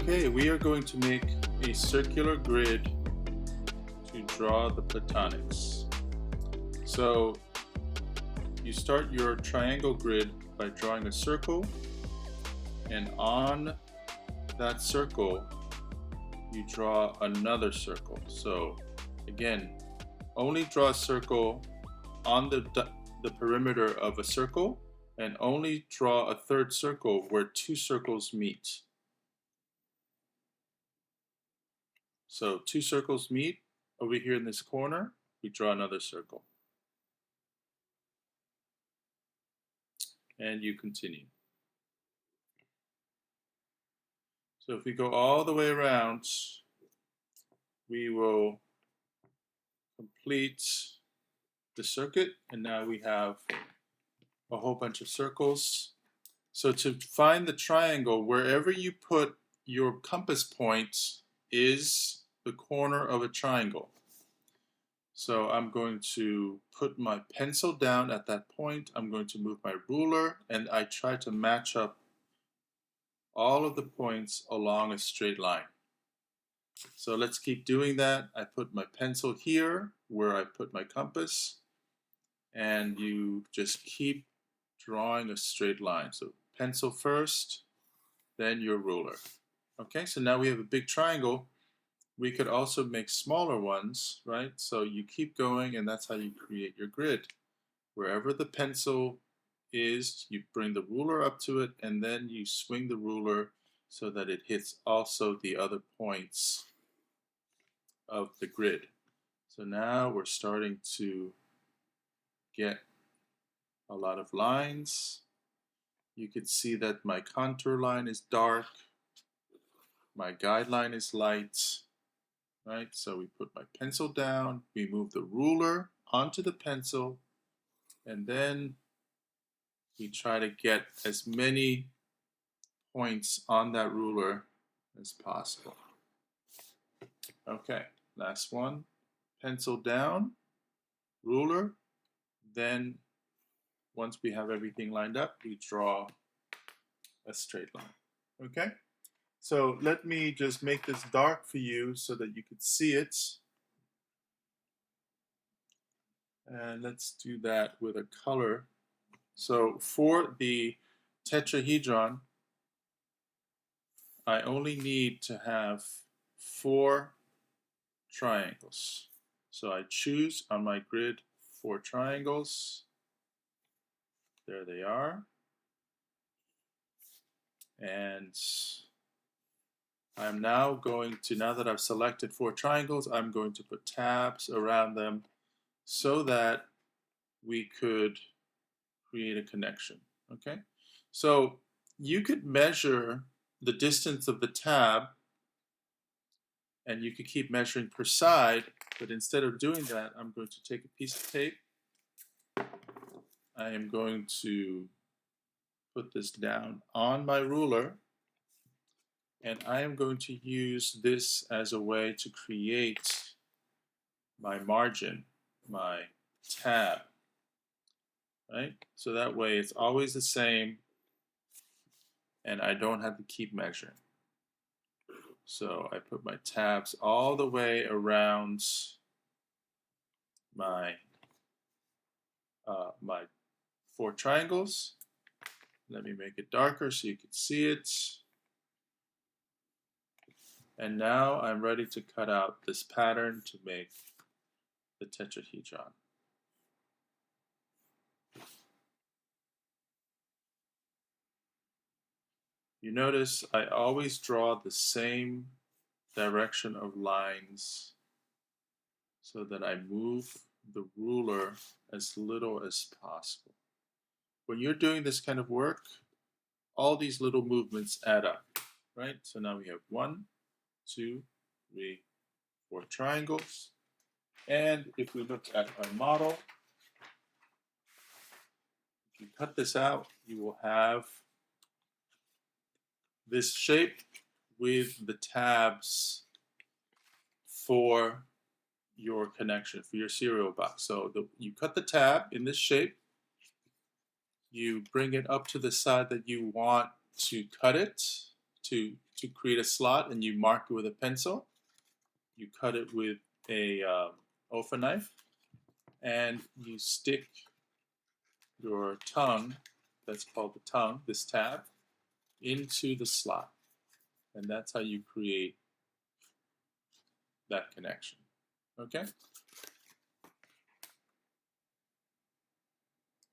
Okay, we are going to make a circular grid to draw the platonics. So you start your triangle grid by drawing a circle, and on that circle you draw another circle. So again, only draw a circle on the perimeter of a circle, and only draw a third circle where two circles meet. So two circles meet over here in this corner, we draw another circle. And you continue. So if we go all the way around, we will complete the circuit, and now we have a whole bunch of circles. So to find the triangle, wherever you put your compass point is the corner of a triangle. So I'm going to put my pencil down at that point. I'm going to move my ruler, and I try to match up all of the points along a straight line. So let's keep doing that. I put my pencil here where I put my compass, and you just keep drawing a straight line. So pencil first, then your ruler. Okay, so now we have a big triangle. We could also make smaller ones, right? So you keep going, and that's how you create your grid. Wherever the pencil is, you bring the ruler up to it, and then you swing the ruler so that it hits also the other points of the grid. So now we're starting to get a lot of lines. You can see that my contour line is dark, my guideline is light, right? So we put my pencil down, we move the ruler onto the pencil, and then we try to get as many points on that ruler as possible. Okay, last one. Pencil down, ruler, then once we have everything lined up, we draw a straight line. Okay? So let me just make this dark for you so that you could see it. And let's do that with a color. So for the tetrahedron, I only need to have 4 triangles. So I choose on my grid 4 triangles. There they are. And I'm now going to, now that I've selected 4 triangles, I'm going to put tabs around them so that we could create a connection. Okay? So you could measure the distance of the tab, and you could keep measuring per side, but instead of doing that, I'm going to take a piece of tape. I am going to put this down on my ruler, and I am going to use this as a way to create my margin, my tab, right? So that way it's always the same, and I don't have to keep measuring. So I put my tabs all the way around my my 4 triangles. Let me make it darker so you can see it. And now I'm ready to cut out this pattern to make the tetrahedron. You notice I always draw the same direction of lines so that I move the ruler as little as possible. When you're doing this kind of work, all these little movements add up, right? So now we have 1, 2, 3, 4 triangles. And if we look at our model, if you cut this out, you will have this shape with the tabs for your connection, for your cereal box. So you cut the tab in this shape, you bring it up to the side that you want to cut it to create a slot, and you mark it with a pencil. You cut it with a Ofa knife, and you stick your tongue, that's called the tongue, this tab, into the slot. And that's how you create that connection. Okay?